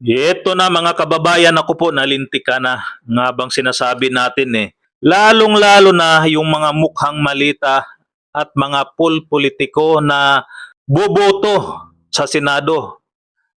Ito na mga kababayan, ako po nalintik ka na nga bang sinasabi natin eh. Lalong-lalo na yung mga mukhang malita at mga politiko na boboto sa Senado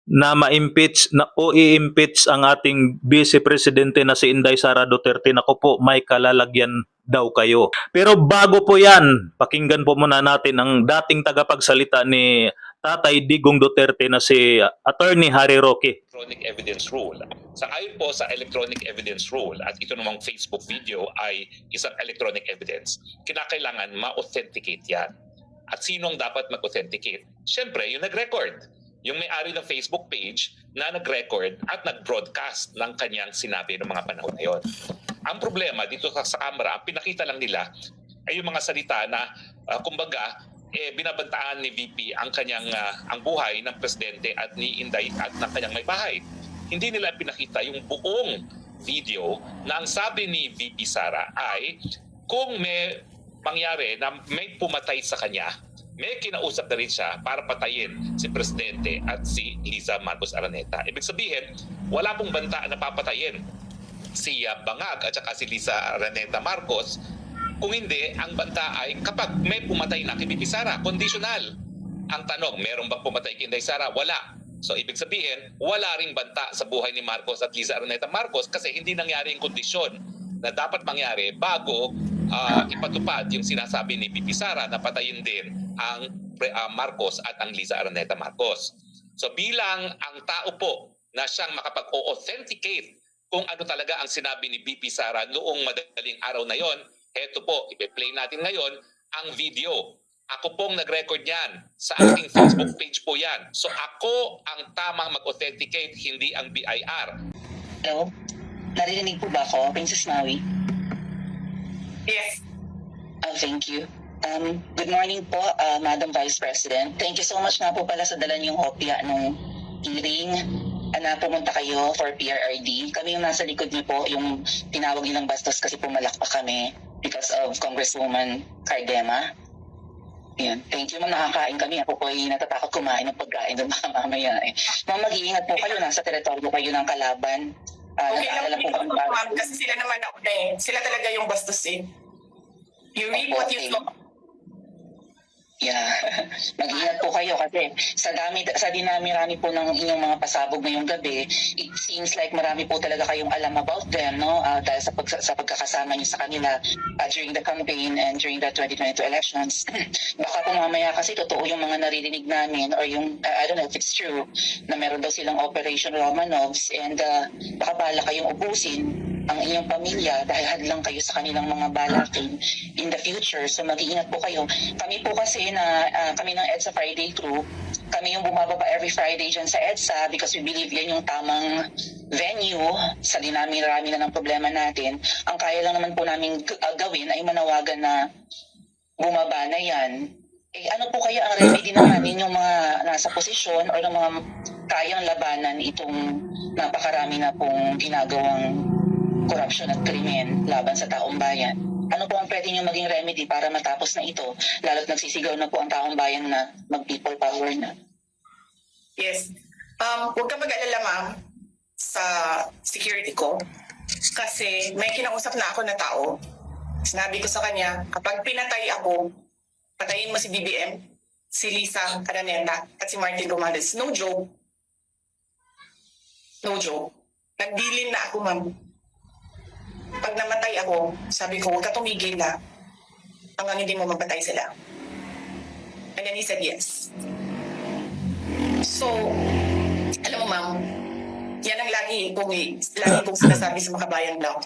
na ma-impeach na o i-impeach ang ating Vice Presidente na si Inday Sara Duterte. Nako po, may kalalagyan daw kayo. Pero bago po yan, pakinggan po muna natin ang dating tagapagsalita ni Tatay Digong Duterte na si Attorney Harry Roque. Electronic evidence rule. Sa ayon po sa electronic evidence rule at ito namang Facebook video ay isang electronic evidence, kinakailangan ma-authenticate yan. At sino ang dapat mag-authenticate? Siyempre, yung nag-record. Yung may-ari ng Facebook page na nag-record at nag-broadcast ng kanyang sinabi ng mga panahon na yon. Ang problema dito sa camera, ang pinakita lang nila ay yung mga salita na kumbaga binabantaan ni VP ang kanyang ang buhay ng presidente at ni Inday at ng kanyang may bahay. Hindi nila pinakita yung buong video na ang sabi ni VP Sara ay kung may mangyari na may pumatay sa kanya, may kinausap na rin siya para patayin si Presidente at si Liza Marcos Araneta. Ibig sabihin, wala pong banta na papatayin si Bangag at saka si Liza Araneta Marcos. Kung hindi, ang banta ay kapag may pumatay na kay Bibi Sara, conditional. Ang tanong, meron bang pumatay kay Inday Sara? Wala. So ibig sabihin, wala ring banta sa buhay ni Marcos at Liza Araneta Marcos kasi hindi nangyari yung kondisyon na dapat mangyari bago ipatupad yung sinasabi ni Bibi Sara na patayin din ang Marcos at ang Liza Araneta Marcos. So bilang ang tao po na siyang makapag-authenticate kung ano talaga ang sinabi ni Bibi Sara noong madaling araw na yon, heto po, ipe-play natin ngayon ang video. Ako pong nag-record yan. Sa aking Facebook page po yan. So ako ang tamang mag-authenticate, hindi ang BIR. Hello? Narinig po ba ako, Princess Maui? Yes. Thank you. Good morning po, Madam Vice President. Thank you so much nga po pala sa dala niyong hopya nung hearing na pumunta kayo for PRRD. Kami yung nasa likod niyo po, yung tinawag nilang bastos kasi pumalakpak kami because of Congresswoman Cardema. Yan. Thank you, ma'am. Nakakain kami. Ako po ay natatakot kumain ng pagkain doon mamaya eh. Ma'am, mag-iingat po kayo. Nasa teritoryo kayo ng kalaban. Okay lang po po, ma'am, kasi sila naman ako na eh. Sila talaga yung bastos eh. You read what you saw. Yeah. Mag-ingat po kayo kasi sa dinami-rami po ng inyong mga pasabog ngayong gabi, it seems like marami po talaga kayong alam about them, no? Dahil sa pagkakasama niyo sa kanila during the campaign and during the 2022 elections. Baka po mamaya kasi totoo yung mga naririnig namin or yung, I don't know if it's true, na meron daw silang Operation Romanovs and baka bala kayong ubusin ang inyong pamilya dahil hadlang kayo sa kanilang mga balakin in the future. So mag-iingat po kayo. Kami po kasi kami ng EDSA Friday crew, kami yung bumababa every Friday dyan sa EDSA because we believe yan yung tamang venue sa dinami-rami na ng problema natin. Ang kaya lang naman po namin gawin ay manawagan na bumaba na yan. Ano po kaya ang remedy naman ninyong mga nasa posisyon o ng mga kayang labanan itong napakarami na pong ginagawang korupsyon at krimen laban sa taong bayan? Ano po ang pwede nyo maging remedy para matapos na ito? Lalo't nagsisigaw na po ang taong bayan na mag-people power na. Yes. Huwag ka mag-alala, ma'am, sa security ko. Kasi may kinausap na ako na tao. Sinabi ko sa kanya, kapag pinatay ako, patayin mo si BBM, si Liza Araneta, at si Martin Romales. No joke. No joke. Nagdilin na ako, ma'am. Pag namatay ako, sabi ko, huwag ka tumigil na hanggang hindi mo mapatay sila. And then he said yes. So, alam mo ma'am, yan ang lagi kong sinasabi sa mga kabayan lang.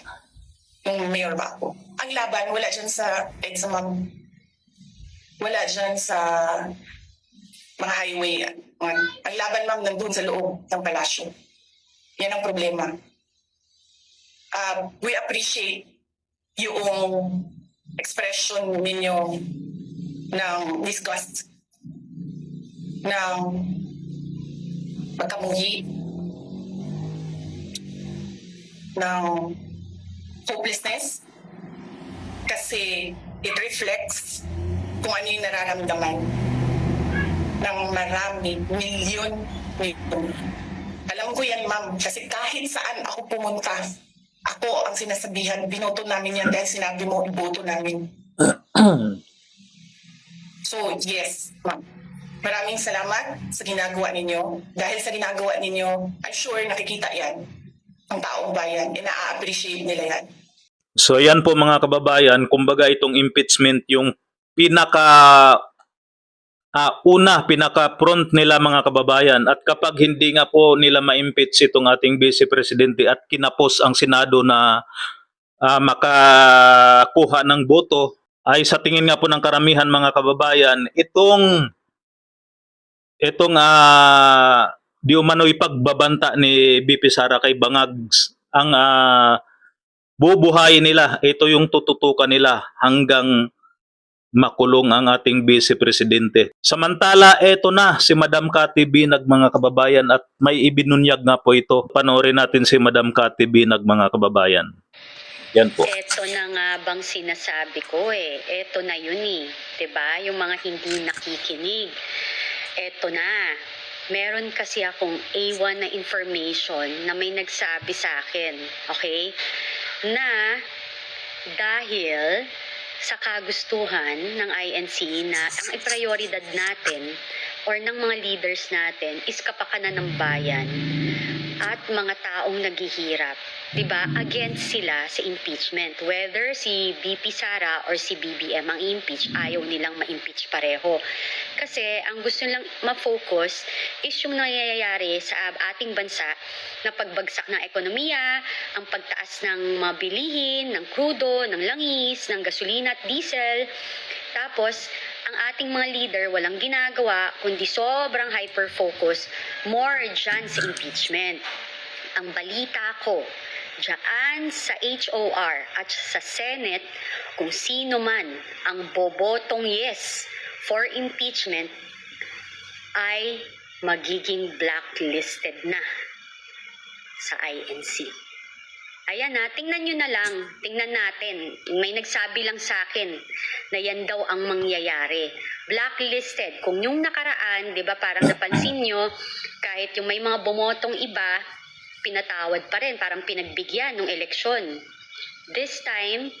Nung mayor pa ako. Ang laban, wala dyan sa EDSA ma'am. Wala dyan sa mga highway. Ang laban ma'am nandun sa loob ng palasyo. Yan ang problema. We appreciate yung expression ninyo ng disgust, ng pagkamuhi, ng hopelessness, kasi it reflects kung ano yung nararamdaman ng marami, milyon. Alam Alam ko yan, ma'am. Kasi kahit saan ako pumunta, ako ang sinasabihan, binoto namin yan dahil sinabi mo, iboto namin. So, yes, ma'am. Maraming salamat sa ginagawa ninyo. Dahil sa ginagawa ninyo, I'm sure nakikita yan ang taong bayan. Ina-appreciate nila yan. So yan po mga kababayan, kumbaga itong impeachment yung pinaka-front nila mga kababayan, at kapag hindi nga po nila ma-impeach itong ating Vice Presidente at kinapos ang Senado na makakuha ng boto, ay sa tingin nga po ng karamihan mga kababayan, itong di umano'y pagbabanta ni BP Sara kay Bangag ang bubuhayin nila. Ito yung tututukan nila hanggang makulong ang ating Vice Presidente. Samantala, eto na si Madam Cathy Binag mga kababayan, at may ibinunyag nga po ito. Panoorin natin si Madam Cathy Binag mga kababayan. Yan po. Eto na nga bang sinasabi ko Eto na yun Diba? Yung mga hindi nakikinig. Eto na. Meron kasi akong A1 na information na may nagsabi sa akin. Okay? Na dahil sa kagustuhan ng INC na ang prioridad natin or ng mga leaders natin is kapakanan ng bayan at mga taong naghihirap. Diba? Against sila sa impeachment. Whether si BP Sara or si BBM ang impeach, ayaw nilang ma-impeach pareho. Kasi ang gusto nilang ma-focus is yung nangyayari sa ating bansa na pagbagsak ng ekonomiya, ang pagtaas ng mga bilihin, ng krudo, ng langis, ng gasolina at diesel. Tapos, ang ating mga leader walang ginagawa kundi sobrang hyper-focus more dyan sa impeachment. Ang balita ko, dyan sa HOR at sa Senate, kung sino man ang bobotong yes for impeachment ay magiging blacklisted na sa INC. Ayan tingnan nyo na lang, tingnan natin. May nagsabi lang sa akin na yan daw ang mangyayari. Blacklisted. Kung yung nakaraan, di ba parang napansin nyo, kahit yung may mga bumotong iba, pinatawad pa rin, parang pinagbigyan ng eleksyon. This time,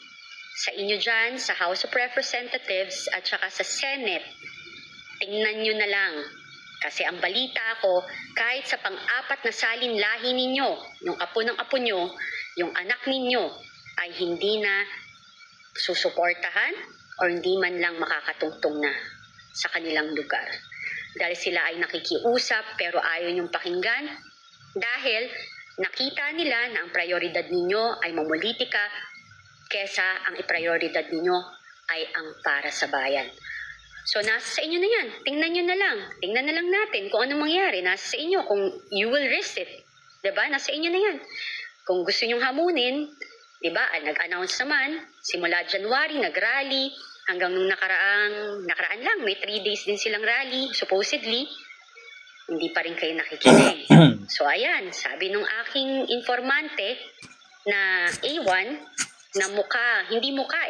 sa inyo dyan, sa House of Representatives at saka sa Senate, tingnan nyo na lang. Kasi ang balita ko, kahit sa pang-apat na salin lahi ninyo, yung apo ng apo nyo, yung anak ninyo, ay hindi na susuportahan o hindi man lang makakatungtong na sa kanilang lugar. Dahil sila ay nakikiusap pero ayaw niyong pakinggan dahil nakita nila na ang prioridad ninyo ay mamulitika kesa ang iprioridad ninyo ay ang para sa bayan. So nasa sa inyo na yan. Tingnan nyo na lang. Tingnan na lang natin kung anong mangyari. Nasa sa inyo kung you will risk it. Diba? Nasa inyo na yan. Kung gusto nyong hamunin, diba? Nag-announce naman, simula January, nag-rally, hanggang nung nakaraan lang, may 3 days din silang rally, supposedly. Hindi pa rin kayo nakikinig. So ayan, sabi nung aking informante na A1, na hindi muka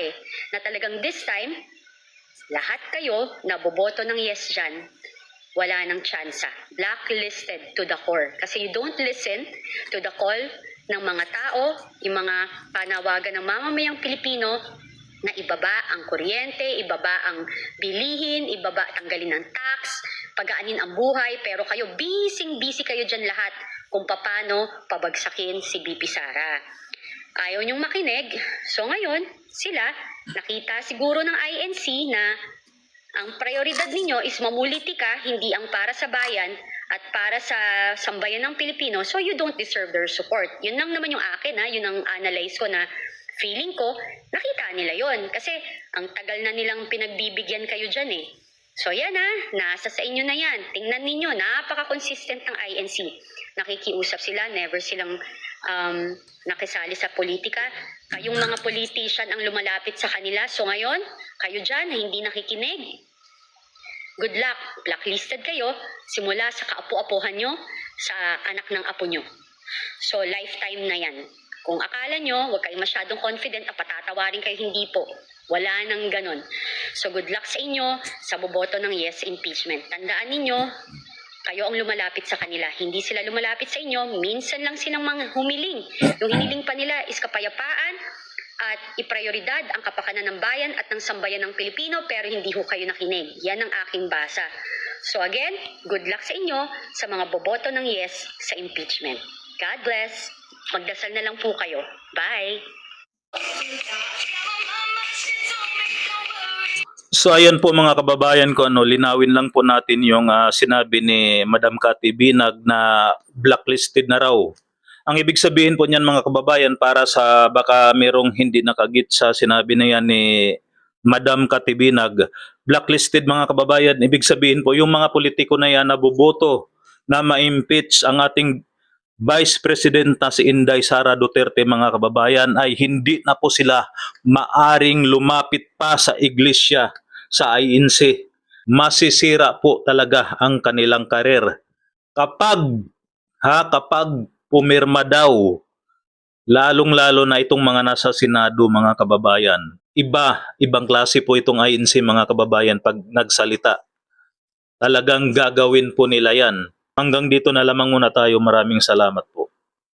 na talagang this time, lahat kayo na boboto ng yes dyan, wala nang tsansa. Blacklisted to the core. Kasi you don't listen to the call ng mga tao, yung mga panawagan ng mamamayang Pilipino na ibaba ang kuryente, ibaba ang bilihin, ibaba tanggalin ng tax, pagaanin ang buhay, pero kayo busy kayo dyan lahat kung paano pabagsakin si BP Sara. Ayaw niyong makinig, so ngayon, sila, nakita siguro ng INC na ang prioridad ninyo is mamulitika, hindi ang para sa bayan at para sa sambayan ng Pilipino, so you don't deserve their support. Yun lang naman yung akin, yun ang analyze ko na feeling ko, nakita nila yon kasi ang tagal na nilang pinagbibigyan kayo dyan So yan nasa sa inyo na yan. Tingnan ninyo, napaka-consistent ng INC. Nakikiusap sila, never silang nakisali sa politika. Kayong mga politician ang lumalapit sa kanila. So ngayon, kayo dyan na hindi nakikinig, good luck, blacklisted kayo simula sa kaapu-apuhan nyo sa anak ng apo nyo. So lifetime na yan. Kung akala nyo, huwag kayo masyadong confident at patatawarin kayo, hindi po. Wala nang ganon. So good luck sa inyo sa boboto ng yes impeachment. Tandaan ninyo, Kayo ang lumalapit sa kanila. Hindi sila lumalapit sa inyo. Minsan lang silang mga humiling. Yung hiniling pa nila is kapayapaan at iprioridad ang kapakanan ng bayan at ng sambayan ng Pilipino, pero hindi ho kayo nakinig. Yan ang aking basa. So again, good luck sa inyo sa mga boboto ng yes sa impeachment. God bless. Magdasal na lang po kayo. Bye! So ayan po mga kababayan ko, linawin lang po natin yung sinabi ni Madam Cathy Binag na blacklisted na raw. Ang ibig sabihin po niyan mga kababayan, para sa baka merong hindi nakagit sa sinabi na yan ni Madam Cathy Binag, blacklisted mga kababayan, ibig sabihin po yung mga politiko na yan na boboto na ma-impeach ang ating Vice President na si Inday Sara Duterte mga kababayan, ay hindi na po sila maaring lumapit pa sa iglesia, sa INC. Masisira po talaga ang kanilang karir. Kapag pumirma daw, lalong-lalo na itong mga nasa Senado mga kababayan, ibang klase po itong INC mga kababayan pag nagsalita. Talagang gagawin po nila yan. Hanggang dito na lamang muna tayo. Maraming salamat.